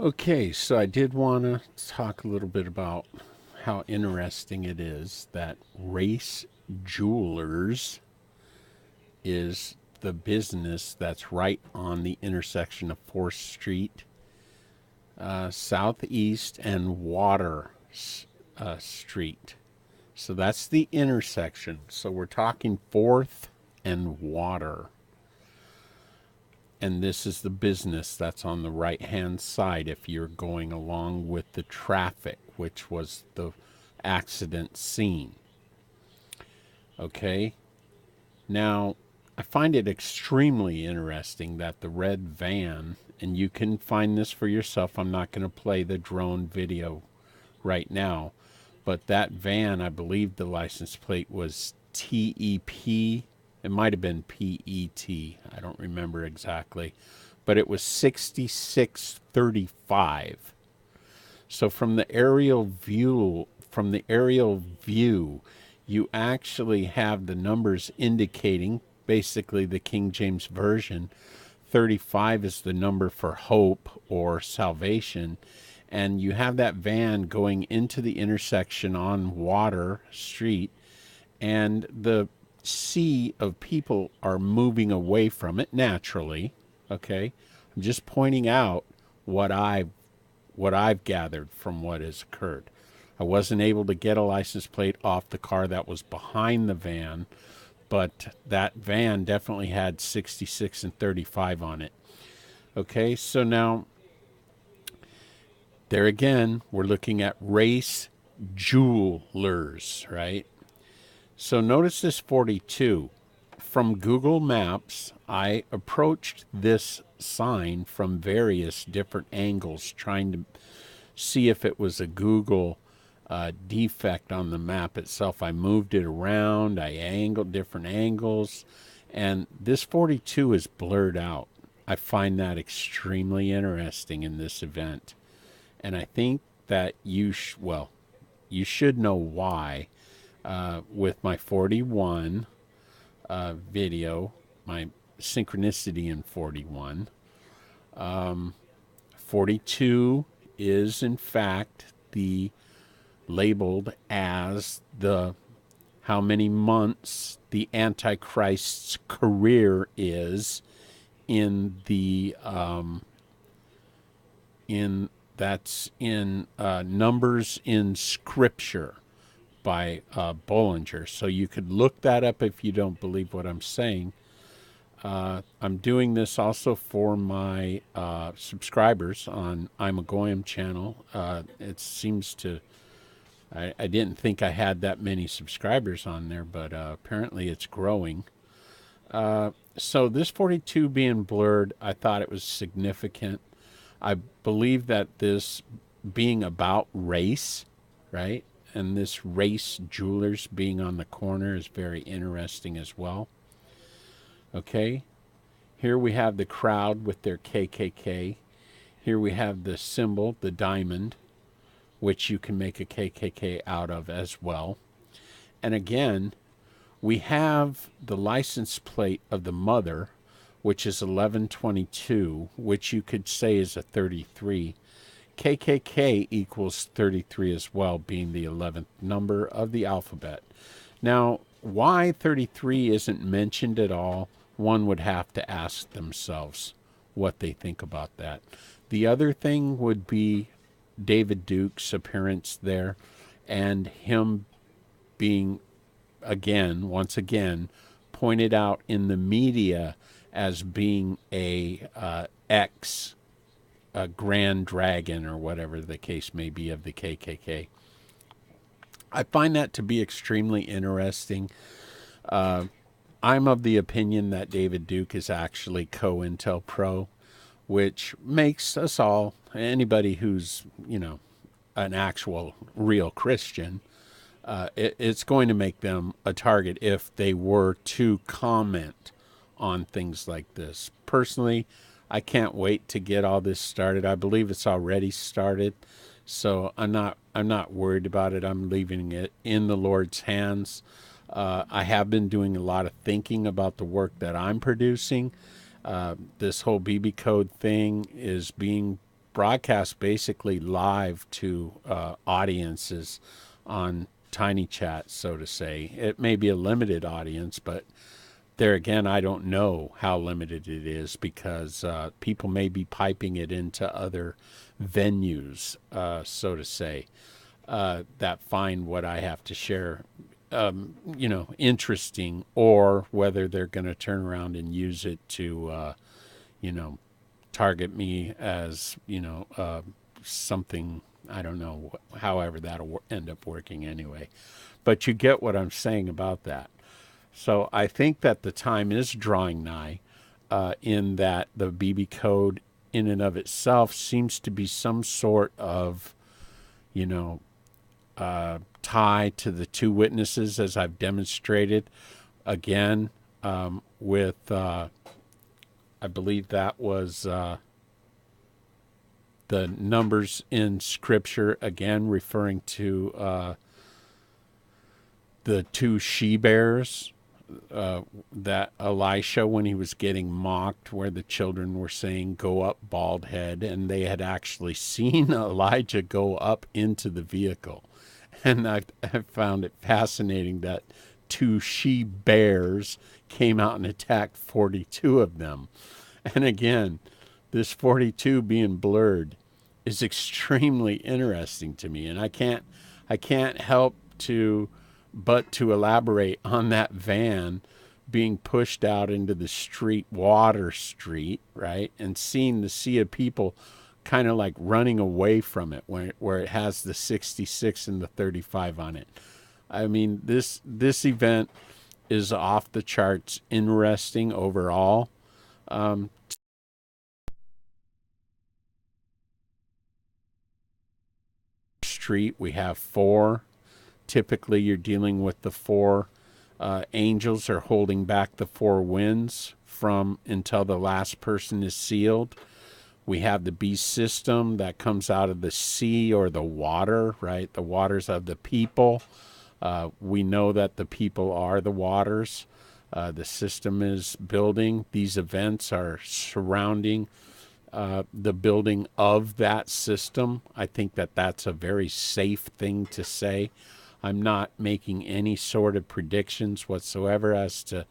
Okay, so I did want to talk a little bit about how interesting it is that Race Jewelers is the business that's right on the intersection of 4th Street, Southeast, and Water Street. So that's the intersection. So we're talking 4th and Water. And this is the business that's on the right hand side if you're going along with the traffic, which was the accident scene. Okay, now I find it extremely interesting that the red van, and you can find this for yourself, I'm not going to play the drone video right now, but that van, I believe the license plate was TEP. It might have been PET. I don't remember exactly. But it was 6635. So from the aerial view, you actually have the numbers indicating basically the King James Version. 35 is the number for hope or salvation. And you have that van going into the intersection on Water Street, and the sea of people are moving away from it naturally. Okay, I'm just pointing out what I've gathered from what has occurred. I wasn't able to get a license plate off the car that was behind the van, but that van definitely had 66 and 35 on it. Okay, so now there again, we're looking at Race Jewelers, right? So notice this 42. From Google Maps, I approached this sign from various different angles, trying to see if it was a Google defect on the map itself. I moved it around, I angled different angles, and this 42 is blurred out. I find that extremely interesting in this event. And I think that you should know why with my 41 video, my synchronicity in 41. 42 is in fact the labeled as the how many months the Antichrist's career is in the in that's in Numbers in Scripture by Bollinger. So you could look that up if you don't believe what I'm saying. I'm doing this also for my subscribers on I'm a Goyim channel. It seems to, I didn't think I had that many subscribers on there, but apparently it's growing. So this 42 being blurred, I thought it was significant. I believe that this being about race, right? And this Race Jewelers being on the corner is very interesting as well. Okay, here we have the crowd with their KKK. Here we have the symbol, the diamond, which you can make a KKK out of as well. And again, we have the license plate of the mother, which is 1122, which you could say is a 33. KKK equals 33 as well, being the 11th number of the alphabet. Now, why 33 isn't mentioned at all, one would have to ask themselves what they think about that. The other thing would be David Duke's appearance there and him being, once again, pointed out in the media as being a grand dragon or whatever the case may be of the KKK. I find that to be extremely interesting. I'm of the opinion that David Duke is actually COINTELPRO, which makes us all, anybody who's, an actual real Christian, it's going to make them a target if they were to comment on things like this. Personally, I can't wait to get all this started. I believe it's already started, so I'm not worried about it. I'm leaving it in the Lord's hands. I have been doing a lot of thinking about the work that I'm producing. This whole BB code thing is being broadcast basically live to audiences on Tiny Chat, so to say. It may be a limited audience, but there again, I don't know how limited it is because people may be piping it into other venues, so to say, that find what I have to share, interesting, or whether they're going to turn around and use it to, you know, target me as, something, I don't know, however that'll end up working anyway. But you get what I'm saying about that. So I think that the time is drawing nigh, in that the BB code in and of itself seems to be some sort of, you know, tie to the two witnesses as I've demonstrated. Again, with, I believe that was the numbers in Scripture, again referring to the two she bears, that Elisha, when he was getting mocked, where the children were saying, "Go up, bald head," and they had actually seen Elijah go up into the vehicle. And I found it fascinating that two she bears came out and attacked 42 of them. And again, this 42 being blurred is extremely interesting to me, and I can't help to elaborate on that van being pushed out into the street, Water Street, right, and seeing the sea of people kind of like running away from it, where it has the 66 and the 35 on it. I mean, this event is off the charts interesting overall. Street, we have four. Typically, you're dealing with the four angels are holding back the four winds from until the last person is sealed. We have the beast system that comes out of the sea or the water, right? The waters of the people. We know that the people are the waters. The system is building. These events are surrounding the building of that system. I think that that's a very safe thing to say. I'm not making any sort of predictions whatsoever as to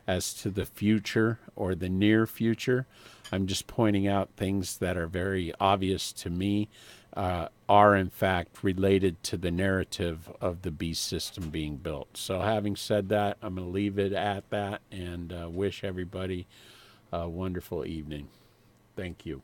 the future or the near future. I'm just pointing out things that are very obvious to me, are in fact related to the narrative of the beast system being built. So having said that, I'm going to leave it at that and wish everybody a wonderful evening. Thank you.